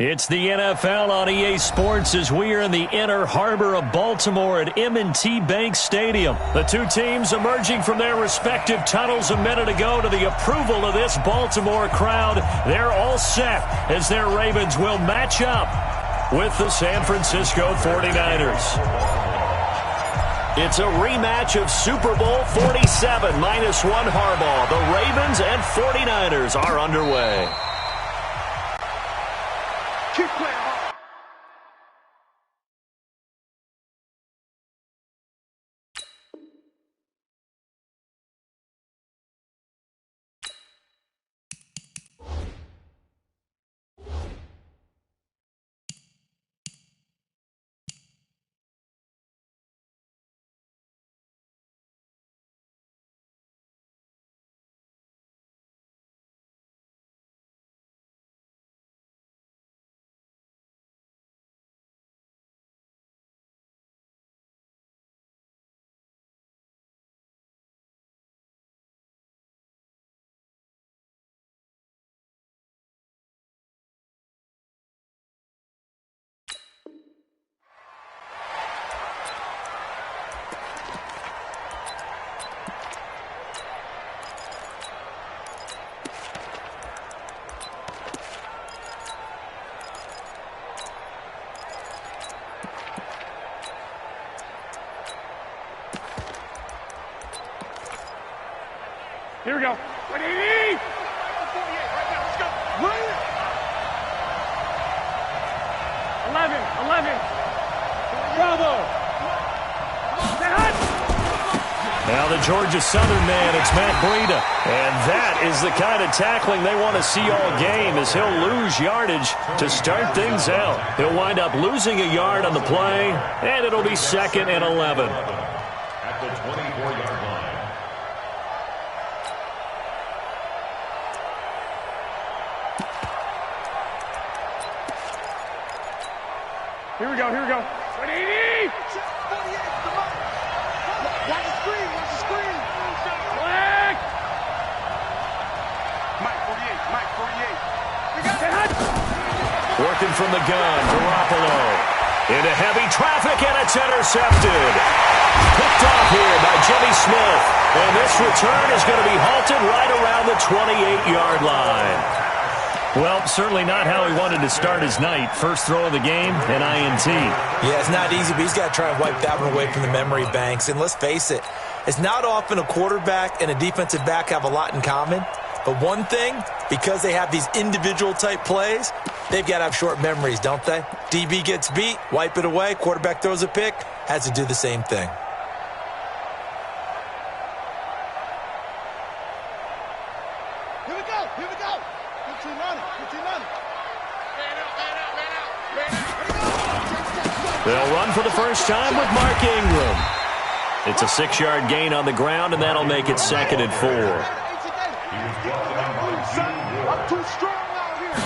It's the NFL on EA Sports as we are in the inner harbor of Baltimore at M&T Bank Stadium. The two teams emerging from their respective tunnels a minute ago to the approval of this Baltimore crowd. They're all set as their Ravens will match up with the San Francisco 49ers. It's a rematch of Super Bowl 47 -1 Harbaugh. The Ravens and 49ers are underway. Keep playing hard. Here we go. Ready? 48 right now. Let's go. 11. Bravo. Now the Georgia Southern man, it's Matt Breida. And that is the kind of tackling they want to see all game as he'll lose yardage to start things out. He'll wind up losing a yard on the play, and it'll be 2nd and 11. At the 24-yard line. Here we go. Ready? 48. Watch the screen. Black. Mike 48. We got it. Working from the gun, Garoppolo. Into heavy traffic, and it's intercepted. Picked off here by Jimmy Smith. And this return is going to be halted right around the 28-yard line. Well, certainly not how he wanted to start his night. First throw of the game, an INT. Yeah, it's not easy, but he's got to try and wipe that one away from the memory banks. And let's face it, it's not often a quarterback and a defensive back have a lot in common. But one thing, because they have these individual type plays, they've got to have short memories, don't they? DB gets beat, wipe it away, quarterback throws a pick, has to do the same thing. Here we go. 15 on it. They'll run for the first time with Mark Ingram. It's a 6-yard gain on the ground, and that'll make it 2nd and 4. I'm too strong out here.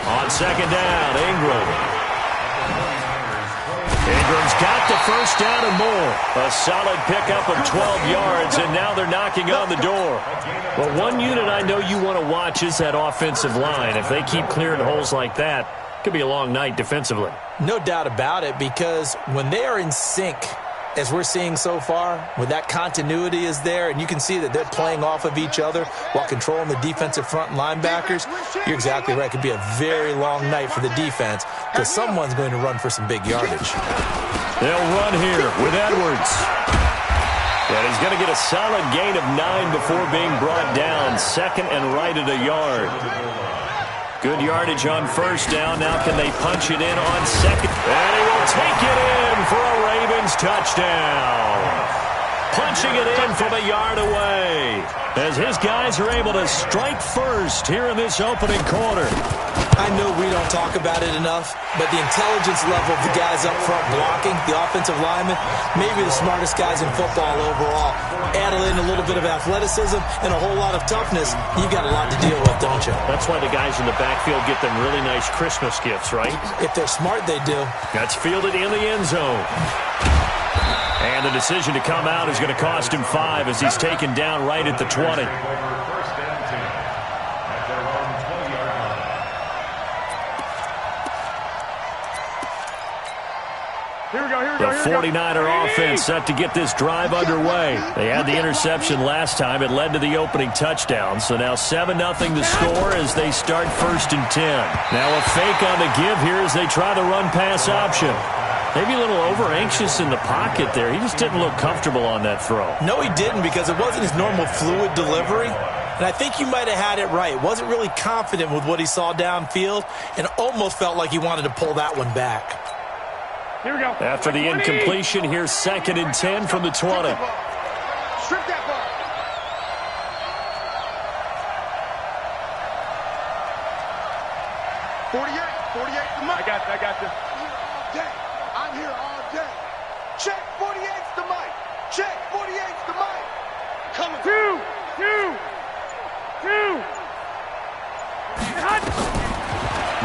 On 2nd down, Ingram's got the first down and more. A solid pickup of 12 yards, and now they're knocking on the door. Well, one unit I know you want to watch is that offensive line. If they keep clearing holes like that, it could be a long night defensively. No doubt about it, because when they are in sync, as we're seeing so far, when that continuity is there, and you can see that they're playing off of each other while controlling the defensive front linebackers, you're exactly right. It could be a very long night for the defense because someone's going to run for some big yardage. They'll run here with Edwards. And he's going to get a solid gain of 9 before being brought down. 2nd and right at a yard. Good yardage on first down. Now can they punch it in on 2nd? And he will take it in for a Ravens touchdown. Punching it in from a yard away as his guys are able to strike first here in this opening quarter. I know we don't talk about it enough, but the intelligence level of the guys up front blocking, the offensive linemen, maybe the smartest guys in football overall. Add in a little bit of athleticism and a whole lot of toughness, you've got a lot to deal with, don't you? That's why the guys in the backfield get them really nice Christmas gifts, right? If they're smart, they do. That's fielded in the end zone. And the decision to come out is going to cost him 5 as he's taken down right at the 20. The 49er offense set to get this drive underway. They had the interception last time. It led to the opening touchdown. So now 7-0 the score as they start 1st and 10. Now a fake on the give here as they try the run-pass option. Maybe a little over-anxious in the pocket there. He just didn't look comfortable on that throw. No, he didn't, because it wasn't his normal fluid delivery. And I think you might have had it right. Wasn't really confident with what he saw downfield and almost felt like he wanted to pull that one back. Here we go. After the incompletion, here's 2nd and 10 from the 20. Strip that ball. $48 the mic. I got this. I'm here all day. Check 48's the mic. Check 48's the mic. Coming. Two.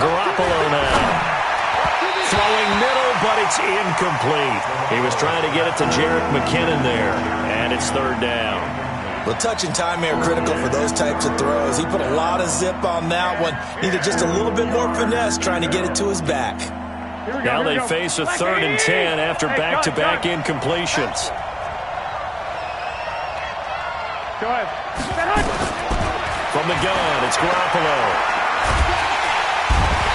Garoppolo now. Throwing middle, but it's incomplete. He was trying to get it to Jerick McKinnon there, and it's 3rd down. Well, touch and time are critical for those types of throws. He put a lot of zip on that one. Needed just a little bit more finesse trying to get it to his back. Now they face a 3rd and 10 after back-to-back incompletions. Go ahead. From the gun, it's Garoppolo.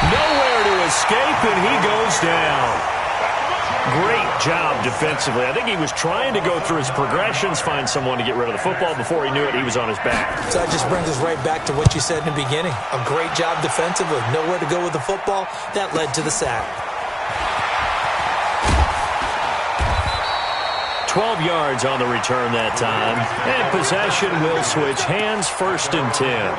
Nowhere to escape, and he goes down. Great job defensively. I think he was trying to go through his progressions, find someone to get rid of the football. Before he knew it, he was on his back. So that just brings us right back to what you said in the beginning. A great job defensively. Nowhere to go with the football. That led to the sack. 12 yards on the return that time. And possession will switch hands, 1st and 10.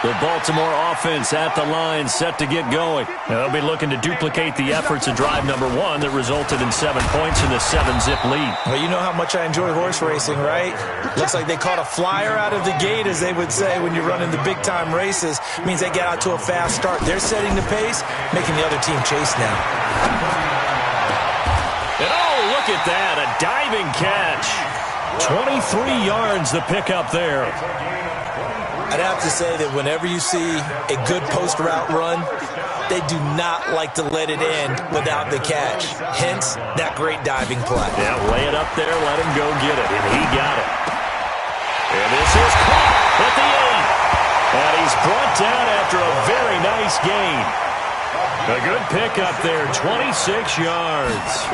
The Baltimore offense at the line, set to get going. Now they'll be looking to duplicate the efforts of drive number 1 that resulted in 7 points in the 7-zip lead. Well, you know how much I enjoy horse racing, right? Looks like they caught a flyer out of the gate, as they would say when you're running the big-time races. It means they get out to a fast start. They're setting the pace, making the other team chase now. And oh, look at that, a diving catch. 23 yards the pickup there. I'd have to say that whenever you see a good post route run, they do not like to let it end without the catch. Hence, that great diving play. Yeah, lay it up there, let him go get it, and he got it. And this is caught at the 8. And he's brought down after a very nice gain. A good pickup there, 26 yards.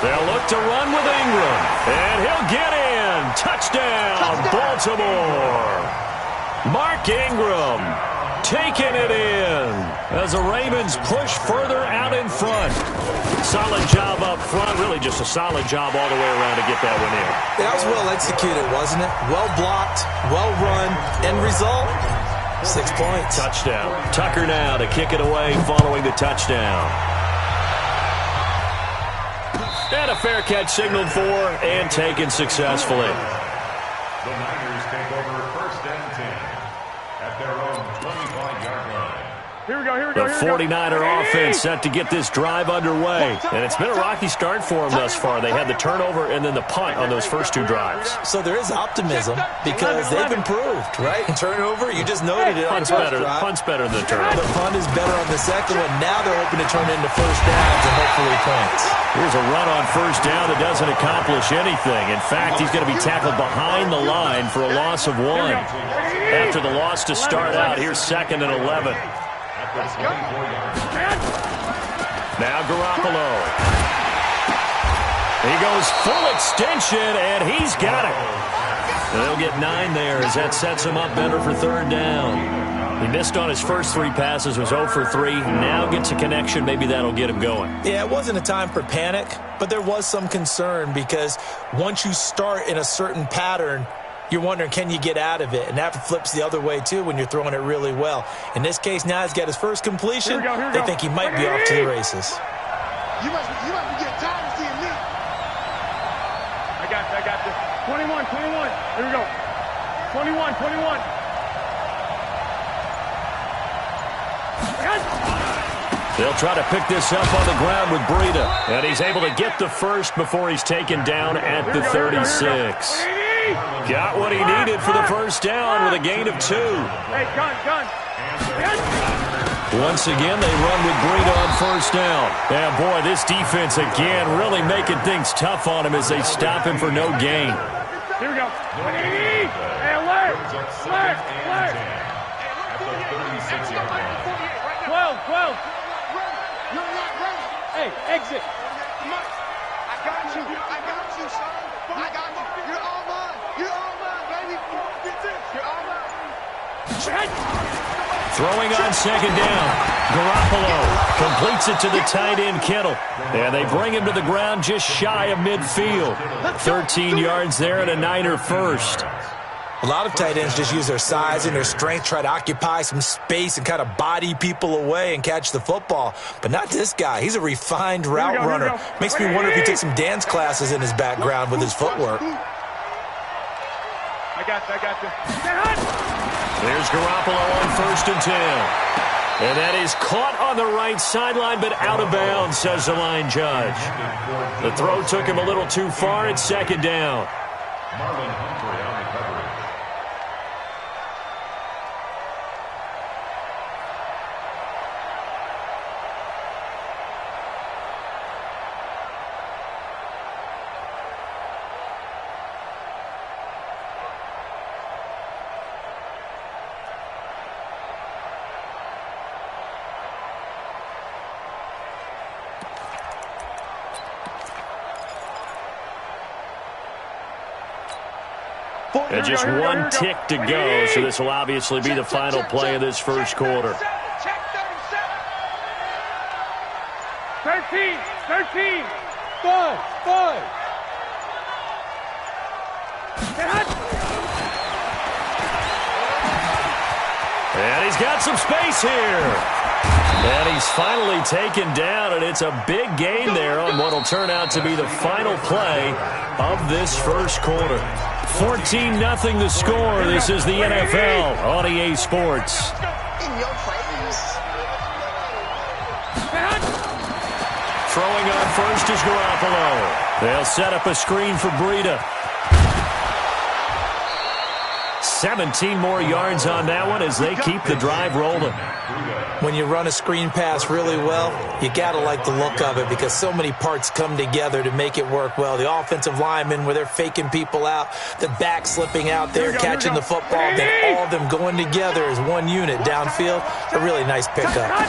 They'll look to run with Ingram, and he'll get in. Touchdown, Baltimore. Mark Ingram taking it in as the Ravens push further out in front. Solid job up front, really just a solid job all the way around to get that one in. That was well executed, wasn't it? Well blocked, well run, end result, 6 points. Touchdown. Tucker now to kick it away following the touchdown. And a fair catch signaled for and taken successfully. The Niners take over 1st and 10 at their own 25-yard line. Here we go. The 49er offense set to get this drive underway. And it's been a rocky start for them thus far. They had the turnover and then the punt on those first 2 drives. So there is optimism because they've improved, right? Turnover, you just noted it on the first drive. Punt's better than the turnover. The punt is better on the second one. Now they're hoping to turn into first downs and hopefully points. Here's a run on first down that doesn't accomplish anything. In fact, he's going to be tackled behind the line for a loss of 1. After the loss to start out, here's 2nd and 11. Now Garoppolo. He goes full extension, and he's got it. They'll get 9 there as that sets him up better for 3rd down. He missed on his first 3 passes, was 0 for 3. Now gets a connection. Maybe that'll get him going. Yeah, it wasn't a time for panic, but there was some concern because once you start in a certain pattern, you're wondering, can you get out of it? And that flips the other way, too, when you're throwing it really well. In this case, now he's got his first completion. They think he might be off to the races. You must be getting tired of seeing me. I got this. 21. Here we go. 21. They'll try to pick this up on the ground with Breida. And he's able to get the first before he's taken down at the 36. Got what he needed for the first down with a gain of 2. Hey, gun. Once again, they run with Breida on first down. And, boy, this defense, again, really making things tough on him as they stop him for no gain. Here we go. Hey, alert! Alert! Alert! At the 36-yard line. 12. You're not ready. Hey, exit. I got you, son. I got you. You're all mine, baby. You're all mine. Throwing on second down. Garoppolo completes it to the tight end, Kittle. And they bring him to the ground just shy of midfield. 13 yards there and a Niner first. A lot of tight ends just use their size and their strength, try to occupy some space and kind of body people away and catch the football. But not this guy. He's a refined route runner. Makes me wonder if he took some dance classes in his background with his footwork. I got you. There's Garoppolo on first and 10. And that is caught on the right sideline, but out of bounds, says the line judge. The throw took him a little too far. It's second down. Marlon Humphrey on the coverage. And just one tick to go, so this will obviously be the final play of this first quarter. 13. 5. And he's got some space here. And he's finally taken down, and it's a big gain there on what will turn out to be the final play of this first quarter. 14-0 the score. This is the NFL on EA Sports. In your face. Throwing on first is Garoppolo. They'll set up a screen for Breida. 17 more yards on that one as they keep the drive rolling. When you run a screen pass really well, you got to like the look of it because so many parts come together to make it work well. The offensive linemen, where they're faking people out, the back slipping out there, catching the football, then all of them going together as one unit downfield. A really nice pickup.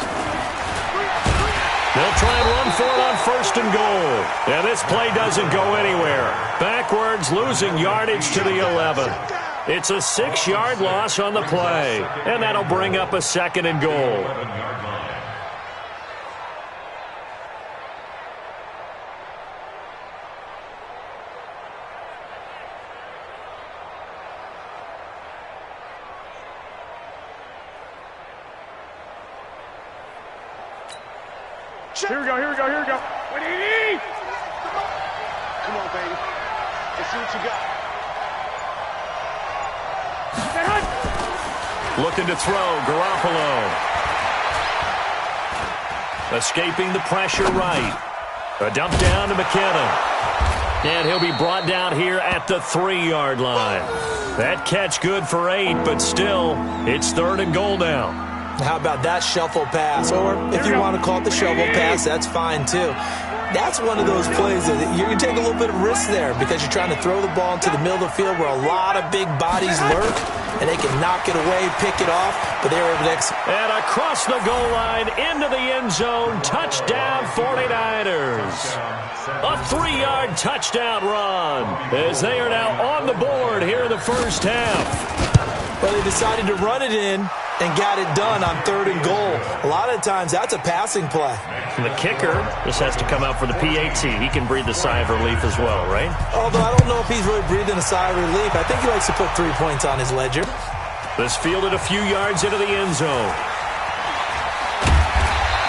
They'll try and run for it on first and goal. And this play doesn't go anywhere. Backwards, losing yardage to the 11. It's a 6-yard loss on the play, and that'll bring up a second and goal. 11-yard line. Here we go. What do you need? Come on, baby. Let's see what you got. Looking to throw, Garoppolo. Escaping the pressure right. A dump down to McKinnon. And he'll be brought down here at the 3-yard line. That catch good for 8, but still, it's third and goal now. How about that shuffle pass? Or if you want to call it the shovel pass, that's fine too. That's one of those plays that you're going to take a little bit of risk there because you're trying to throw the ball into the middle of the field where a lot of big bodies lurk, and they can knock it away, pick it off, but they're able to execute. And across the goal line, into the end zone, touchdown 49ers. A 3-yard touchdown run as they are now on the board here in the first half. Well, they decided to run it in and got it done on third and goal. A lot of times, that's a passing play. And the kicker just has to come out for the PAT. He can breathe a sigh of relief as well, right? Although I don't know if he's really breathing a sigh of relief. I think he likes to put 3 points on his ledger. This fielded a few yards into the end zone.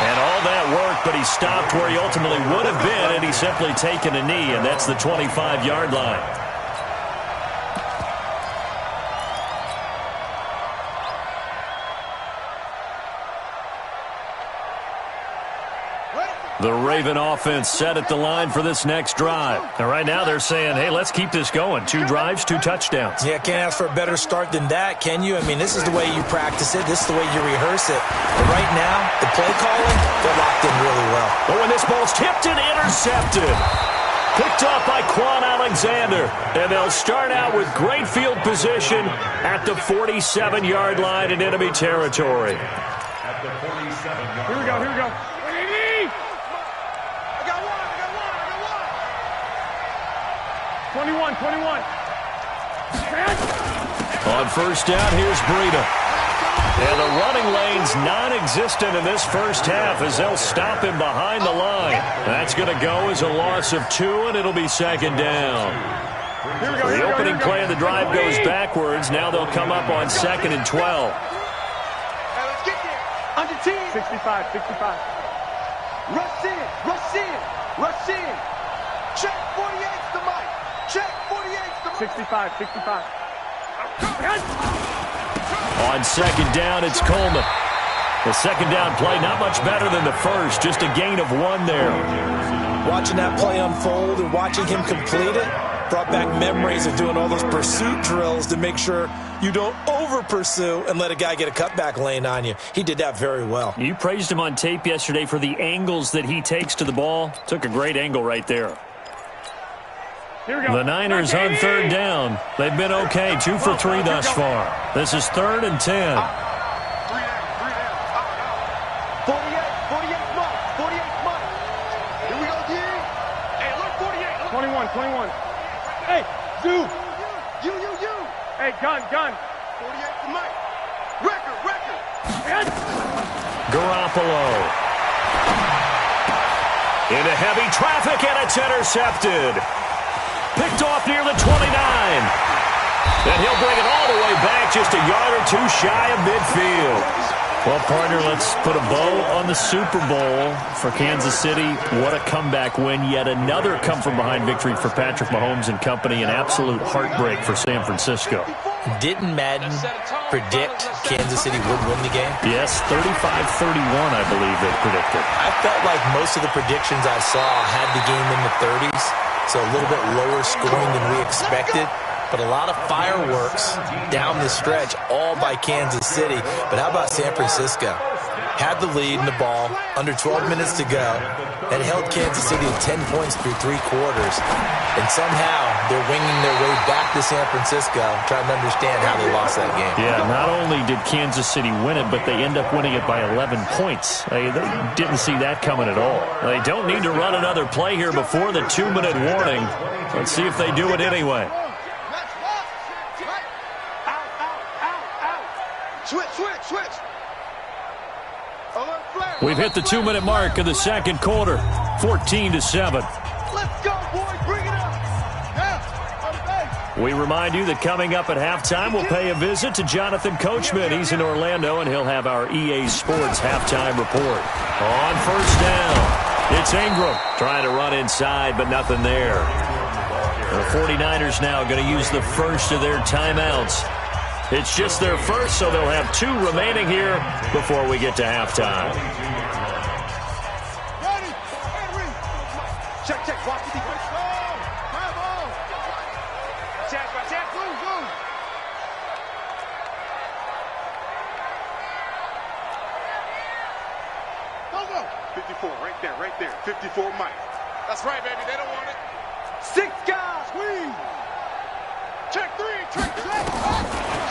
And all that work, but he stopped where he ultimately would have been, and he's simply taken a knee, and that's the 25-yard line. The Raven offense set at the line for this next drive. And right now they're saying, hey, let's keep this going. 2 drives, 2 touchdowns. Yeah, can't ask for a better start than that, can you? I mean, this is the way you practice it. This is the way you rehearse it. But right now, the play calling, they're locked in really well. But when this ball's tipped and intercepted. Picked off by Quan Alexander. And they'll start out with great field position at the 47-yard line in enemy territory. At the 47-yard Here we go, here we go. I got one. 21. On first down, here's Breida. And the running lane's non-existent in this first half as they'll stop him behind the line. That's going to go as a loss of 2, and it'll be second down. Here we go, The opening play of the drive goes backwards. Now they'll come up on 2nd and 12. Hey, let's get there. Under 10. 65. Rush in. Check 48's the mic. Check 48's the mic. 65. On second down, it's Coleman. The second down play, not much better than the first, just a gain of 1 there. Watching that play unfold and watching him complete it brought back memories of doing all those pursuit drills to make sure you don't over-pursue and let a guy get a cutback lane on you. He did that very well. You praised him on tape yesterday for the angles that he takes to the ball. Took a great angle right there. Here we go. The Niners on third down. They've been okay, 2 for 3 thus far. This is 3rd and 10. 3 down. 48 month. Here we go, D. Hey, look, 48. 21. Hey, Zoo. You. Hey, gun. 48 the mic. Record. Garoppolo. Into heavy traffic, and it's intercepted. Picked off near the 29. And he'll bring it all the way back just a yard or 2 shy of midfield. Well, partner, let's put a bow on the Super Bowl for Kansas City. What a comeback win. Yet another come-from-behind victory for Patrick Mahomes and company. An absolute heartbreak for San Francisco. Didn't Madden predict Kansas City would win the game? Yes, 35-31, I believe they predicted. I felt like most of the predictions I saw had the game in the 30s. So a little bit lower scoring than we expected. But a lot of fireworks down the stretch, all by Kansas City. But how about San Francisco? Had the lead in the ball, under 12 minutes to go, and held Kansas City to 10 points through 3 quarters. And somehow they're winging their way back to San Francisco, trying to understand how they lost that game. Yeah, not only did Kansas City win it, but they end up winning it by 11 points. They didn't see that coming at all. They don't need to run another play here before the 2-minute warning. Let's see if they do it anyway. Switch. Alert flare. We've hit the 2-minute mark of the second quarter, 14-7. Let's go, boys. Bring it up. Yeah. We remind you that coming up at halftime, we'll pay a visit to Jonathan Coachman. He's in Orlando, and he'll have our EA Sports halftime report. On first down, it's Ingram trying to run inside, but nothing there. The 49ers now going to use the first of their timeouts. It's just their first, so they'll have 2 remaining here before we get to halftime. Ready. Check. Watch the defense. Check. Move. Go. 54, right there. 54 Mike. That's right, baby. They don't want it. 6 guys. Squeeze. Check 3.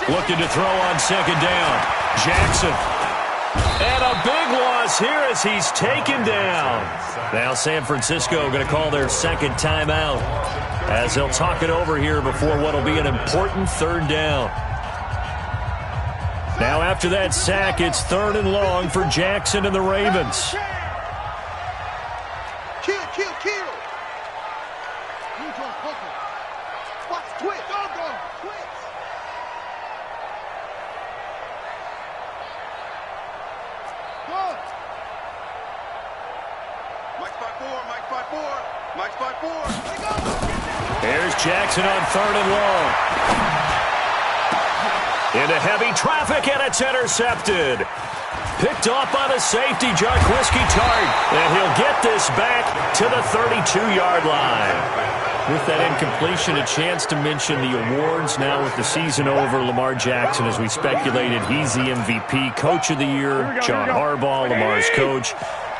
Looking to throw on second down. Jackson. And a big loss here as he's taken down. Now San Francisco going to call their second timeout as they'll talk it over here before what will be an important 3rd down. Now after that sack, it's 3rd and long for Jackson and the Ravens. Kill. Watch twitch. Go. Twitch. Go. Mike spot 4. Here's Jackson on 3rd and long. Into heavy traffic, and it's intercepted. Picked off by the safety, Jarquiski Tart. And he'll get this back to the 32-yard line. With that incompletion, a chance to mention the awards. Now with the season over, Lamar Jackson, as we speculated, he's the MVP, Coach of the Year, John Harbaugh, Lamar's coach.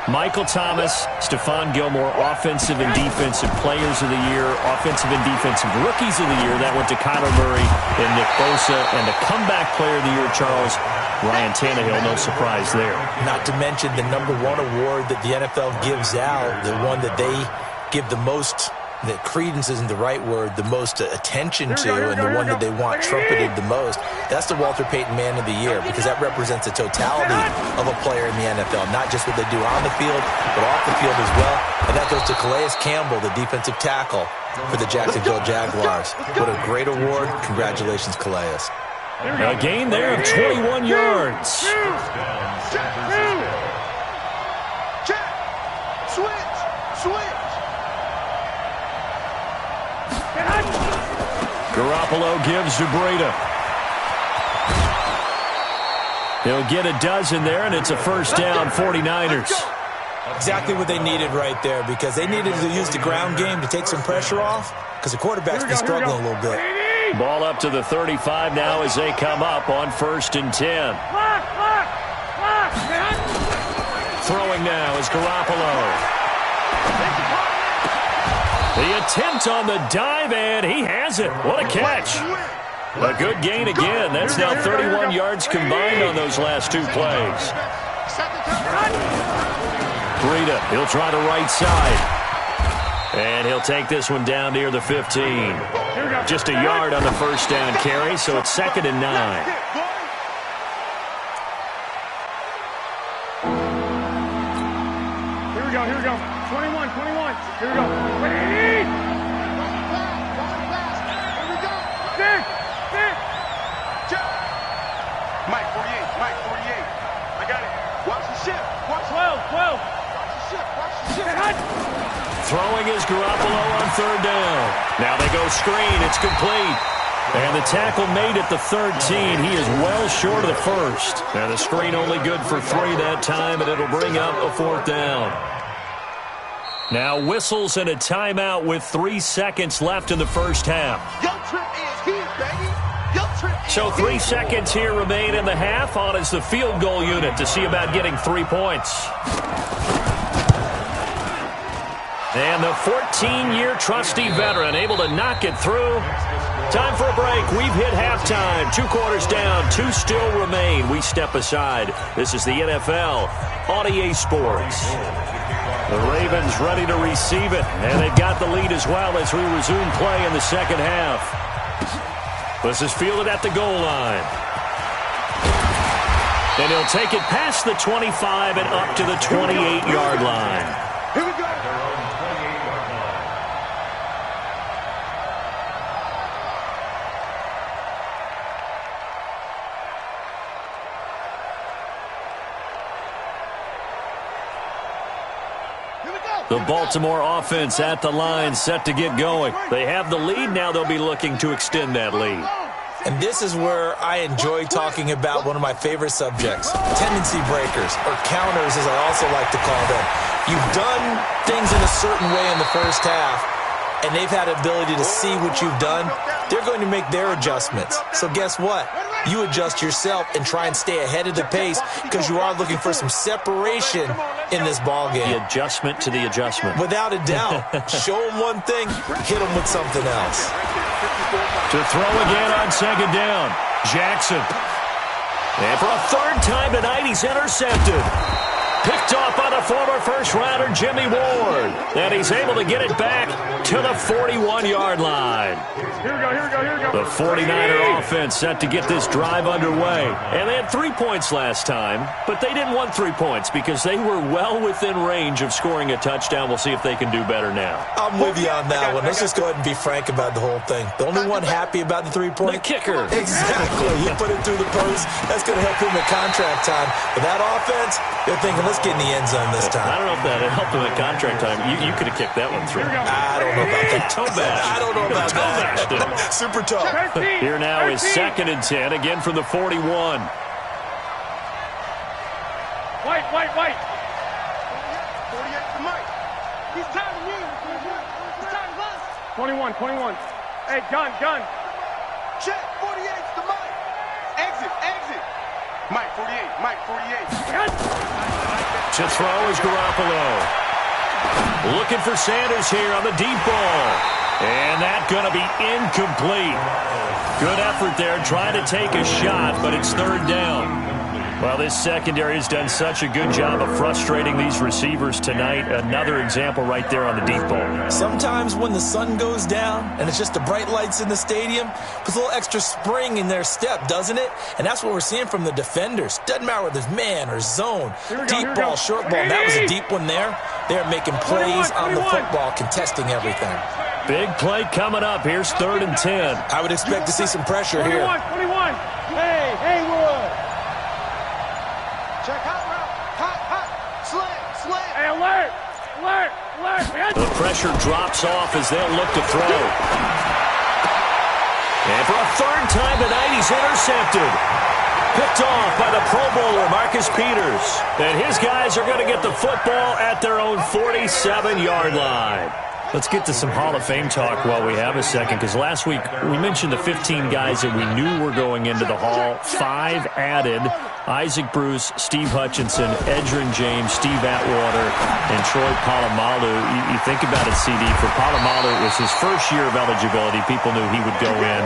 Michael Thomas, Stephon Gilmore, Offensive and Defensive Players of the Year, Offensive and Defensive Rookies of the Year. That went to Kyler Murray and Nick Bosa. And the Comeback Player of the Year, Charles, Ryan Tannehill, no surprise there. Not to mention the #1 award that the NFL gives out, the one that they give the most, that credence isn't the right word, the most attention to, and the one that they want trumpeted the most. That's the Walter Payton Man of the Year, because that represents the totality of a player in the NFL, not just what they do on the field, but off the field as well. And that goes to Calais Campbell, the defensive tackle for the Jacksonville Jaguars. What a great award. Congratulations, Calais. A gain there of 21 yards. Check. Switch. Garoppolo gives to Breida. He'll get a dozen there, and it's a first down, 49ers. Exactly what they needed right there, because they needed to use the ground game to take some pressure off, because the quarterback's been struggling a little bit. Ball up to the 35 now as they come up on 1st and 10. Throwing now is Garoppolo. The attempt on the dive, and he has it. What a catch. A good gain again. That's now 31 yards combined on those last two plays. Breida, he'll try the right side. And he'll take this one down near the 15. Just a yard on the first down carry, so it's 2nd and 9. Here we go. 21. Here we go. 20. Mike 48. I got it. Watch the ship. 12. Watch the ship. Throwing is Garoppolo on 3rd down. Now they go screen. It's complete. And the tackle made at the 13. He is well short of the first. Now the screen only good for 3 that time, and it'll bring up a 4th down. Now whistles and a timeout with 3 seconds left in the first half. Young Trent is here, baby. So 3 seconds here remain in the half. On is the field goal unit to see about getting 3 points. And the 14-year trusty veteran able to knock it through. Time for a break. We've hit halftime. 2 quarters down. 2 still remain. We step aside. This is the NFL on EA Sports. The Ravens ready to receive it. And they've got the lead as well as we resume play in the second half. This is fielded at the goal line. And he'll take it past the 25 and up to the 28-yard line. Here we go. The Baltimore offense at the line, set to get going. They have the lead. Now they'll be looking to extend that lead. And this is where I enjoy talking about one of my favorite subjects, tendency breakers, or counters as I also like to call them. You've done things in a certain way in the first half, and they've had the ability to see what you've done. They're going to make their adjustments. So guess what? You adjust yourself and try and stay ahead of the pace, because you are looking for some separation in this ball game. The adjustment to the adjustment. Without a doubt. Show them one thing, hit them with something else. To throw again on 2nd down. Jackson. And for a 3rd time tonight, he's intercepted. Picked off by the former first-rounder Jimmy Ward. And he's able to get it back to the 41-yard line. Here we go. The 49er offense set to get this drive underway. And they had 3 points last time, but they didn't want 3 points because they were well within range of scoring a touchdown. We'll see if they can do better now. I'm with you on that one. Let's just go ahead and be frank about the whole thing. The only one happy about the 3-point? The kicker. Exactly. You put it through the post. That's going to help him at contract time. But that offense, they're thinking, let's get in the end zone this time. I don't know if that helped him at contract time. You could have kicked that one through. I don't know about that. Toe bash. I don't know about that. Super tough. Here now is 2nd and 10, again from the 41. fight. 48 to Mike. He's tired of me. He's tired of us. 21. Hey, gun. Check, 48's to Mike. Exit. Mike, 48. To throw is Garoppolo. Looking for Sanders here on the deep ball. And that's going to be incomplete. Good effort there, trying to take a shot, but it's third down. Well, this secondary has done such a good job of frustrating these receivers tonight. Another example right there on the deep ball. Sometimes when the sun goes down and it's just the bright lights in the stadium, puts a little extra spring in their step, doesn't it? And that's what we're seeing from the defenders. Doesn't matter whether it's man or zone, deep ball, short ball. And that was a deep one there. They're making plays on the football, contesting everything. Big play coming up. Here's 3rd and 10. I would expect to see some pressure 21. here. Hey, Haywood. Check hot route. Hot. Slam. Hey, alert. The pressure drops off as they'll look to throw. And for a 3rd time tonight, he's intercepted. Picked off by the Pro Bowler, Marcus Peters. And his guys are going to get the football at their own 47-yard line. Let's get to some Hall of Fame talk while we have a second, because last week we mentioned the 15 guys that we knew were going into the Hall. 5 added: Isaac Bruce, Steve Hutchinson, Edgerrin James, Steve Atwater, and Troy Polamalu. You think about it, CD. For Polamalu, it was his first year of eligibility. People knew he would go in.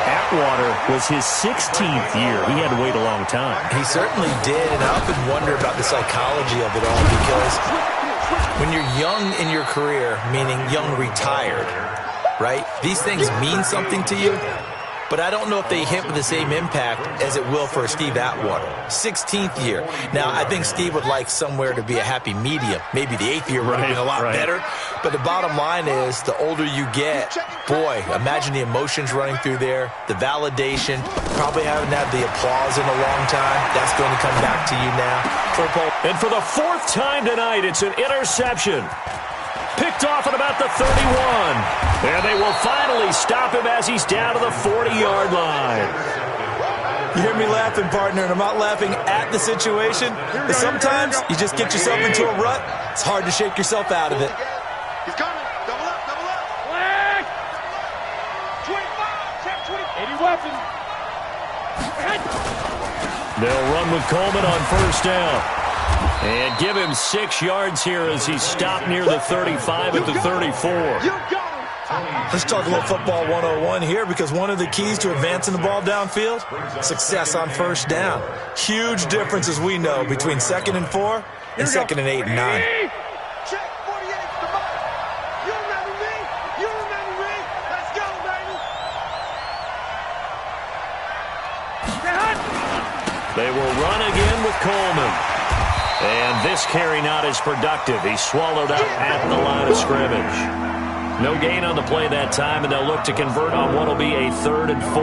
Atwater was his 16th year. He had to wait a long time. He certainly did, and I often wonder about the psychology of it all, because when you're young in your career, meaning young retired, right? These things mean something to you, but I don't know if they hit with the same impact as it will for Steve Atwater. 16th year. Now, I think Steve would like somewhere to be a happy medium. Maybe the 8th year would have been a lot better. But the bottom line is, the older you get, boy, imagine the emotions running through there, the validation, probably haven't had the applause in a long time. That's going to come back to you now. And for the 4th time tonight, it's an interception. Picked off at about the 31. And they will finally stop him as he's down to the 40-yard line. You hear me laughing, partner, and I'm not laughing at the situation. But sometimes you just get yourself into a rut. It's hard to shake yourself out of it. He's coming. Double up. Flag. 25. Check 20. 80 weapons. They'll run with Coleman on 1st down. And give him 6 yards here as he's stopped near the 35 at the 34. Let's talk a little football 101 here, because one of the keys to advancing the ball downfield, success on 1st down. Huge difference, as we know, between 2nd and 4 and 2nd and 8 and 9. Check 48's the mark. You remember me? Let's go, baby. They will run again with Coleman. And this carry not as productive. He's swallowed up at the line of scrimmage. No gain on the play that time, and they'll look to convert on what will be a 3rd and 4.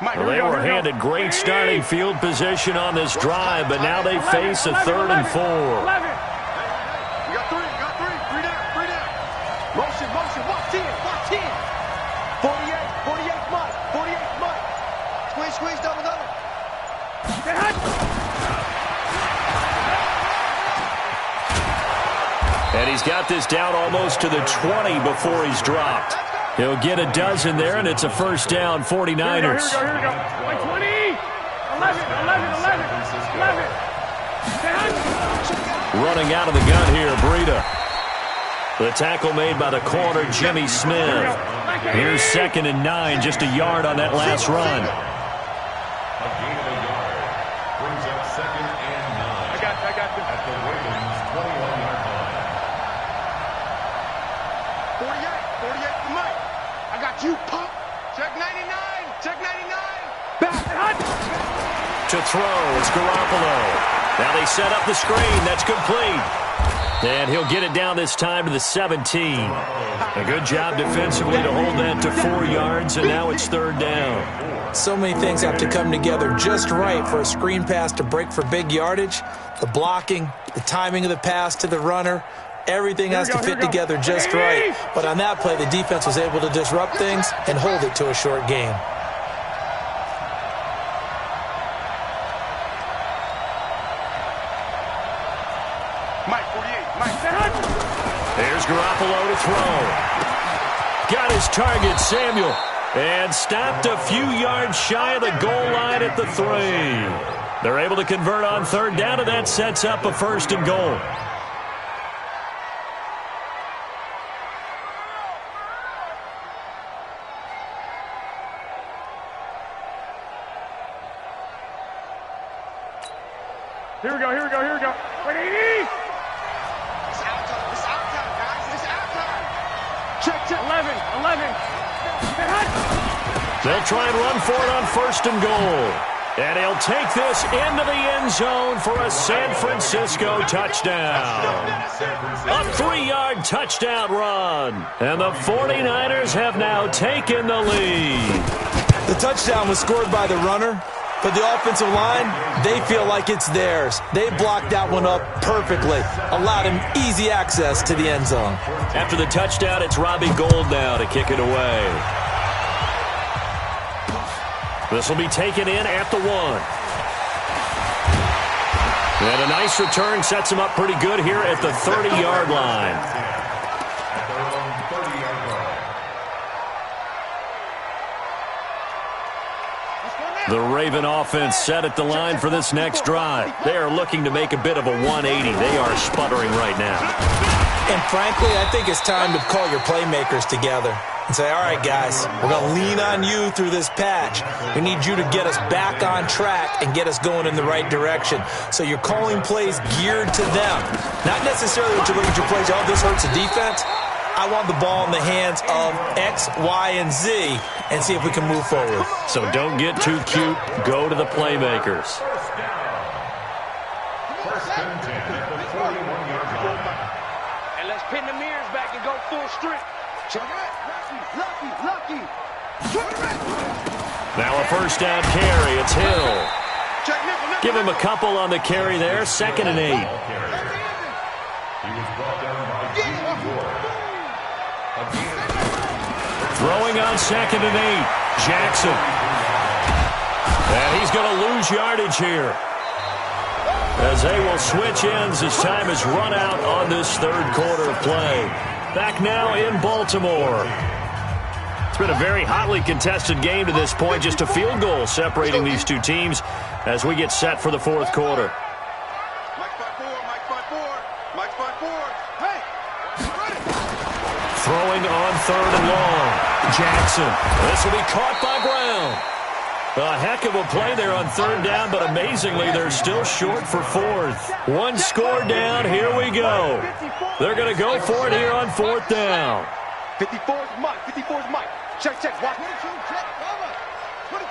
Well, they were handed great starting field position on this drive, but now they face a 3rd and 4. We got 3. 3 down. Motion. Watch 10. 48 Mike. Squeeze, double. And he's got this down almost to the 20 before he's dropped. He'll get a dozen there, and it's a 1st down, 49ers. Here we go. 20. 11. Running out of the gun here, Breida. The tackle made by the corner, Jimmy Smith. Here's 2nd and 9, just a yard on that last run. A gain of a yard brings up 2nd and 9. I got this. At the Ravens' 21-yard line. 48 to Mike. I got you, pump. Check 99. Back. To throw, it's Garoppolo. Now they set up the screen. That's complete. And he'll get it down this time to the 17. A good job defensively to hold that to 4 yards, and now it's 3rd down. So many things have to come together just right for a screen pass to break for big yardage. The blocking, the timing of the pass to the runner, everything has to fit together just right. But on that play, the defense was able to disrupt things and hold it to a short game. There's Garoppolo to throw. Got his target, Samuel. And stopped a few yards shy of the goal line at the 3. They're able to convert on 3rd down, and that sets up a 1st and goal. Here we go. Wait, It's out time, guys. It's out time. Check. 11. They'll try and run for it on 1st and goal. And he'll take this into the end zone for a San Francisco touchdown. A 3-yard touchdown run. And the 49ers have now taken the lead. The touchdown was scored by the runner, but the offensive line, they feel like it's theirs. They blocked that one up perfectly, allowed him easy access to the end zone. After the touchdown, it's Robbie Gould now to kick it away. This will be taken in at the 1. And a nice return sets him up pretty good here at the 30-yard line. At their own 30-yard line. The Raven offense set at the line for this next drive. They are looking to make a bit of a 180. They are sputtering right now. And frankly, I think it's time to call your playmakers together and say, all right, guys, we're going to lean on you through this patch. We need you to get us back on track and get us going in the right direction. So you're calling plays geared to them. Not necessarily that you look at your plays, oh, this hurts the defense. I want the ball in the hands of X, Y, and Z and see if we can move forward. So don't get too cute. Go to the playmakers. First and 10 at the 41-yard line. And let's pin the mirrors back and go full strength. Check it. Lucky. Now a 1st down carry. It's Hill. Check nickel. Give him a couple on the carry there. 2nd and 8. He was brought down by Jimmy Ward. Throwing on 2nd and 8. Jackson. And he's going to lose yardage here, as they will switch ends as time has run out on this 3rd quarter of play. Back now in Baltimore. It's been a very hotly contested game to this point. Just a field goal separating these two teams as we get set for the 4th quarter. Mike 5-4. Hey. Throwing on 3rd and long. Jackson. This will be caught by Brown. A heck of a play there on 3rd down, but amazingly, they're still short for 4th. 1 score down. Here we go. They're going to go for it here on 4th down. 54's Mike. Check. Watch. 22, check. 22,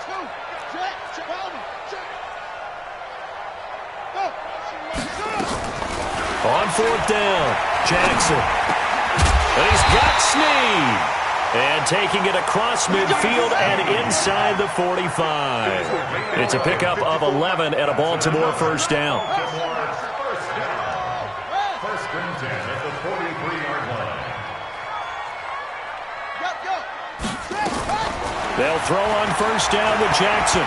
check. Go. On 4th down, Jackson. And he's got Snead. And taking it across midfield and inside the 45. It's a pickup of 11 at a Baltimore 1st down. First and 10 at the 43-yard line. They'll throw on 1st down with Jackson.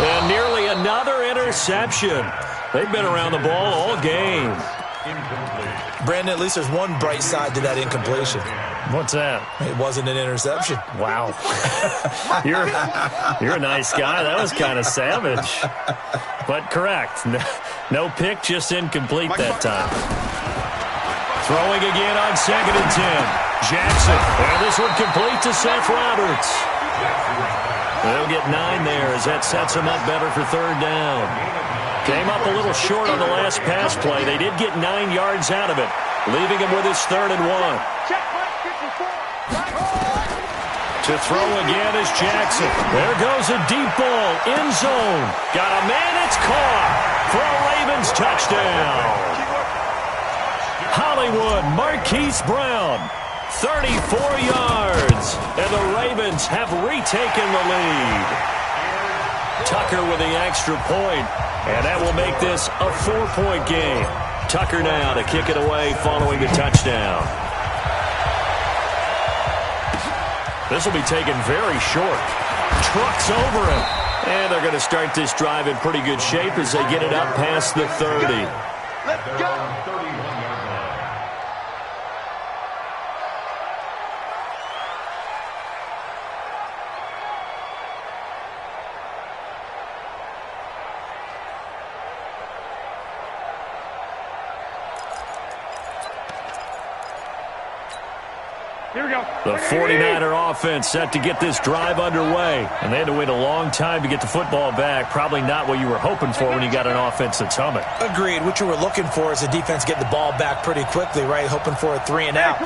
And nearly another interception. They've been around the ball all game. Brandon, at least there's one bright side to that incompletion. What's that? It wasn't an interception. Wow. You're a nice guy. That was kind of savage. But correct. No pick, just incomplete that time. Throwing again on 2nd and 10. Jackson. And this one complete to Seth Roberts. They'll get 9 there as that sets him up better for 3rd down. Came up a little short on the last pass play. They did get 9 yards out of it, leaving him with his 3rd and 1. To throw again is Jackson. There goes a deep ball, end zone. Got a man, it's caught for a Ravens touchdown. Hollywood Marquise Brown, 34 yards. And the Ravens have retaken the lead. Tucker with the extra point. And that will make this a 4-point game. Tucker now to kick it away following the touchdown. This will be taken very short. Trucks over him. And they're going to start this drive in pretty good shape as they get it up past the 30. Let's go. Here we go. The 49er offense set to get this drive underway. And they had to wait a long time to get the football back. Probably not what you were hoping for when you got an offense that's humming. Agreed. What you were looking for is the defense get the ball back pretty quickly, right? Hoping for a 3 and out.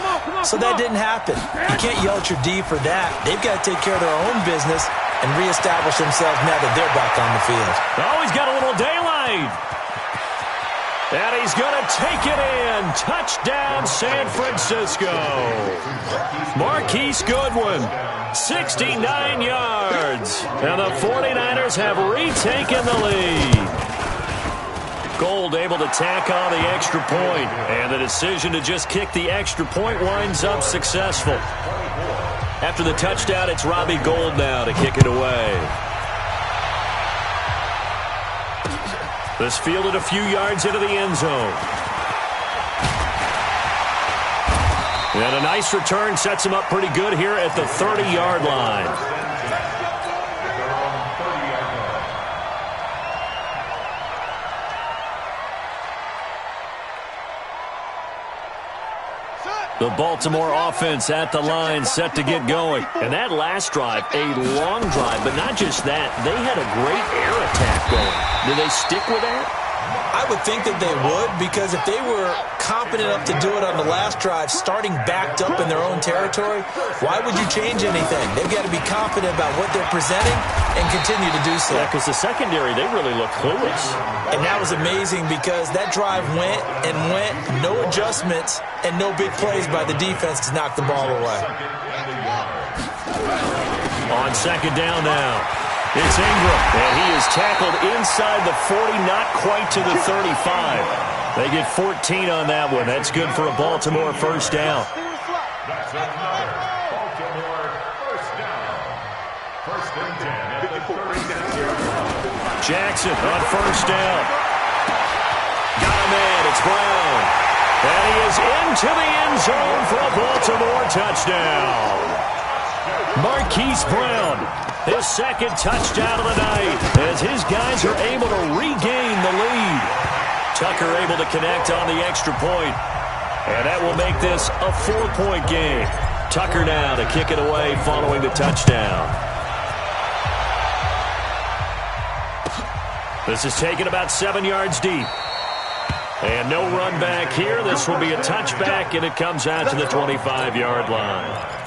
So that didn't happen. You can't yell at your D for that. They've got to take care of their own business and reestablish themselves now that they're back on the field. Oh, he's got a little daylight. And he's going to take it in. Touchdown, San Francisco. Marquise Goodwin, 69 yards. And the 49ers have retaken the lead. Gold able to tack on the extra point. And the decision to just kick the extra point winds up successful. After the touchdown, it's Robbie Gould now to kick it away. This fielded a few yards into the end zone. And a nice return sets him up pretty good here at the 30-yard line. The Baltimore offense at the line set to get going. And that last drive, a long drive, but not just that. They had a great air attack going. Do they stick with that? I would think that they would, because if they were competent enough to do it on the last drive, starting backed up in their own territory, why would you change anything? They've got to be confident about what they're presenting and continue to do so. Yeah, because the secondary, they really look clueless. And that was amazing because that drive went and went, no adjustments, and no big plays by the defense to knock the ball away. On second down now, it's Ingram, and he is tackled inside the 40, not quite to the 35. They get 14 on that one. That's good for a Baltimore first down. That's another Baltimore first down. First and 10 at the 30-yard line. Jackson on first down. Got a man. It's Brown. And he is into the end zone for a Baltimore touchdown. Marquise Brown, his second touchdown of the night, as his guys are able to regain the lead. Tucker able to connect on the extra point. And that will make this a 4-point game. Tucker now to kick it away following the touchdown. This is taken about 7 yards deep. And no run back here. This will be a touchback, and it comes out to the 25-yard line.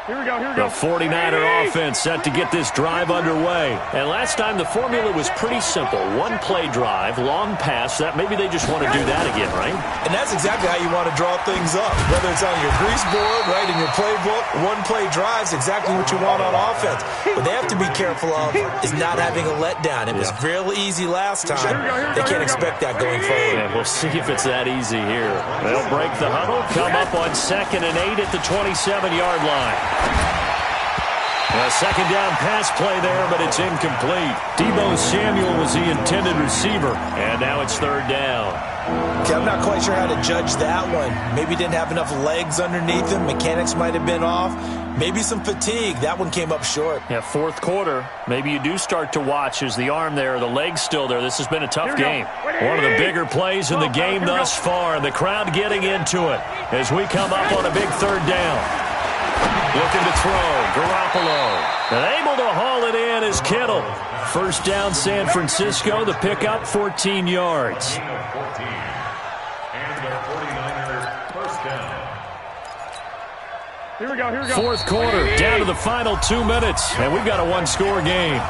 Here we go, here we go. The 49er offense set to get this drive underway. And last time the formula was pretty simple. One-play drive, long pass. That maybe they just want to do that again, right? And that's exactly how you want to draw things up. Whether it's on your grease board, right, in your playbook, one-play drives, exactly what you want on offense. What they have to be careful of is not having a letdown. It was real easy last time. They can't expect that going forward. Yeah, we'll see if it's that easy here. They'll break the huddle, come up on 2nd and 8 at the 27-yard line. A second down pass play there, but it's incomplete. Deebo Samuel was the intended receiver, and now it's 3rd down. Okay, I'm not quite sure how to judge that one. Maybe didn't have enough legs underneath him. Mechanics might have been off. Maybe some fatigue. That one came up short. Yeah, 4th quarter. Maybe you do start to watch as the arm there, the leg's still there. This has been a tough game. One of the bigger plays in the game thus far, and the crowd getting into it as we come up on a big 3rd down. Looking to throw, Garoppolo. And able to haul it in is Kittle. First down, San Francisco. The pickup, 14 yards. And the 49ers first down. Here we go. Fourth quarter, down to the final 2 minutes, and we've got a one-score game.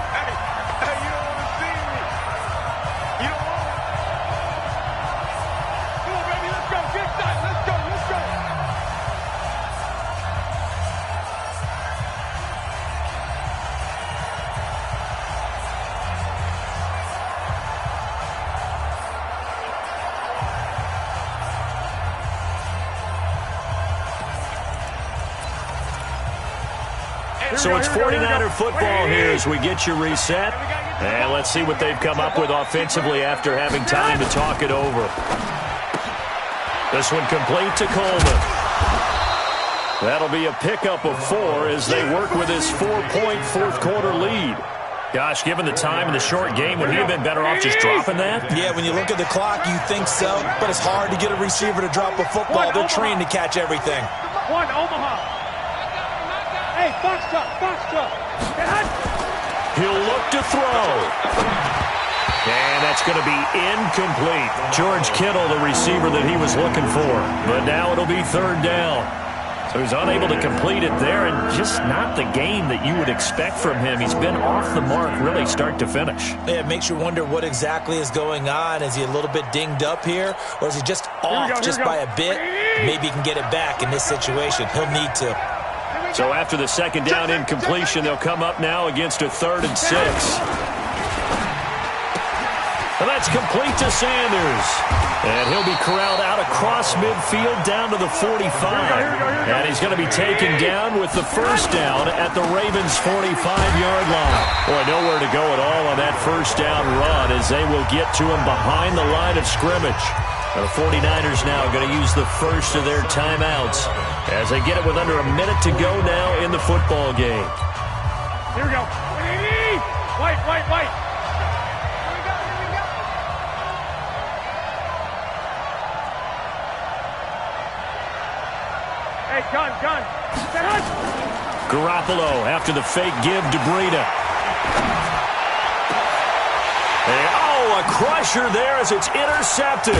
So it's 49er football here as we get you reset. And let's see what they've come up with offensively after having time to talk it over. This one complete to Coleman. That'll be a pickup of 4 as they work with his 4-point fourth quarter lead. Gosh, given the time in the short game, would he have been better off just dropping that? Yeah, when you look at the clock, you think so, but it's hard to get a receiver to drop a football. They're trained to catch everything. One, Omaha. Hey, box truck. He'll look to throw. And that's going to be incomplete. George Kittle, the receiver that he was looking for. But now it'll be third down. So he's unable to complete it there, and just not the game that you would expect from him. He's been off the mark really start to finish. Yeah, it makes you wonder what exactly is going on. Is he a little bit dinged up here, or is he just off just by a bit? Maybe he can get it back in this situation. He'll need to. So after the second down incompletion, they'll come up now against a 3rd and 6. And that's complete to Sanders. And he'll be corralled out across midfield down to the 45. And he's going to be taken down with the first down at the Ravens' 45-yard line. Boy, nowhere to go at all on that first down run as they will get to him behind the line of scrimmage. The 49ers now going to use the first of their timeouts as they get it with under a minute to go now in the football game. Here we go. White. Hey, gun. Garoppolo after the fake give to Breida. A crusher there as it's intercepted.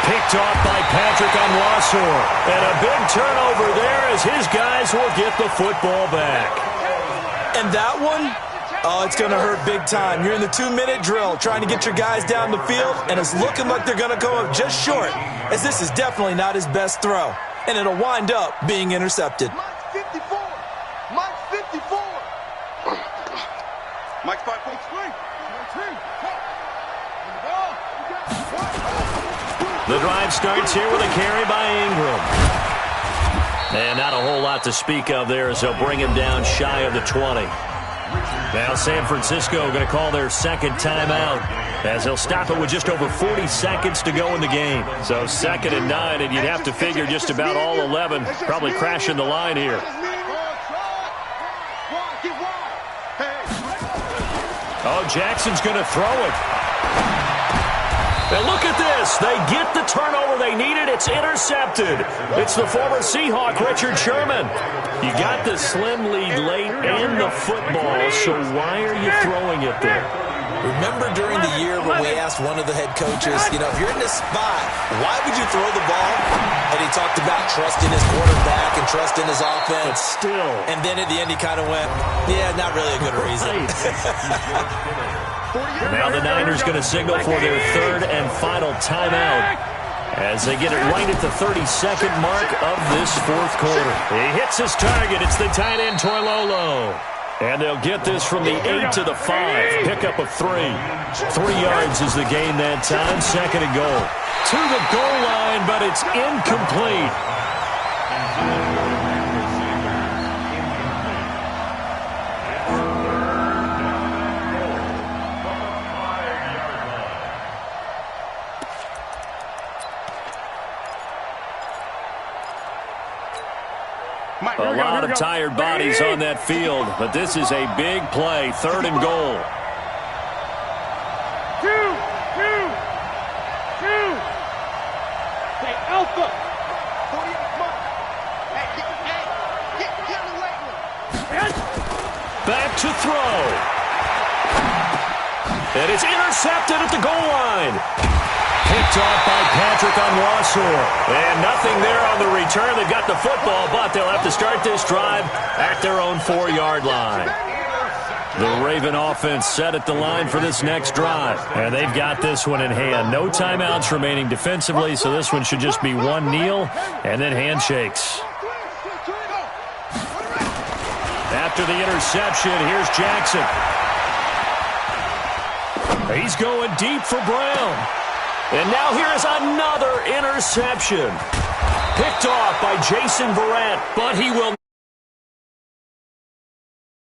Picked off by Patrick Onwuasor. And a big turnover there as his guys will get the football back. And that one, it's going to hurt big time. You're in the 2-minute drill trying to get your guys down the field, and it's looking like they're going to go up just short, as this is definitely not his best throw. And it'll wind up being intercepted. Mike's 54. Mike's 54. Mike's 5 points. The drive starts here with a carry by Ingram. And not a whole lot to speak of there as they'll bring him down shy of the 20. Now San Francisco going to call their second timeout as they'll stop it with just over 40 seconds to go in the game. So 2nd and 9, and you'd have to figure just about all 11 probably crashing the line here. Oh, Jackson's going to throw it. And look at this. They get the turnover they needed. It's intercepted. It's the former Seahawk, Richard Sherman. You got the slim lead late and the football, so why are you throwing it there? Remember during the year when we asked one of the head coaches, if you're in this spot, why would you throw the ball? And he talked about trusting his quarterback and trusting his offense. But still. And then at the end he kind of went, yeah, not really a good reason. Now the Niners going to signal for their 3rd and final timeout as they get it right at the 32nd mark of this 4th quarter. He hits his target. It's the tight end, Toilolo. And they'll get this from the 8 to the 5. Pickup of 3. 3 yards is the gain that time. 2nd and goal. To the goal line, but it's incomplete. A lot of tired bodies on that field, but this is a big play. 3rd and goal. Two. Say Alpha. 48 Mike. Hey, get in the weight room. Back to throw. And it's intercepted at the goal line. Picked off by Patrick on Wassor. And nothing there on the return. They've got the football, but they'll have to start this drive at their own 4-yard line. The Raven offense set at the line for this next drive. And they've got this one in hand. No timeouts remaining defensively, so this one should just be one kneel and then handshakes. After the interception, here's Jackson. He's going deep for Brown. And now here's another interception. Picked off by Jason Verrett, but he will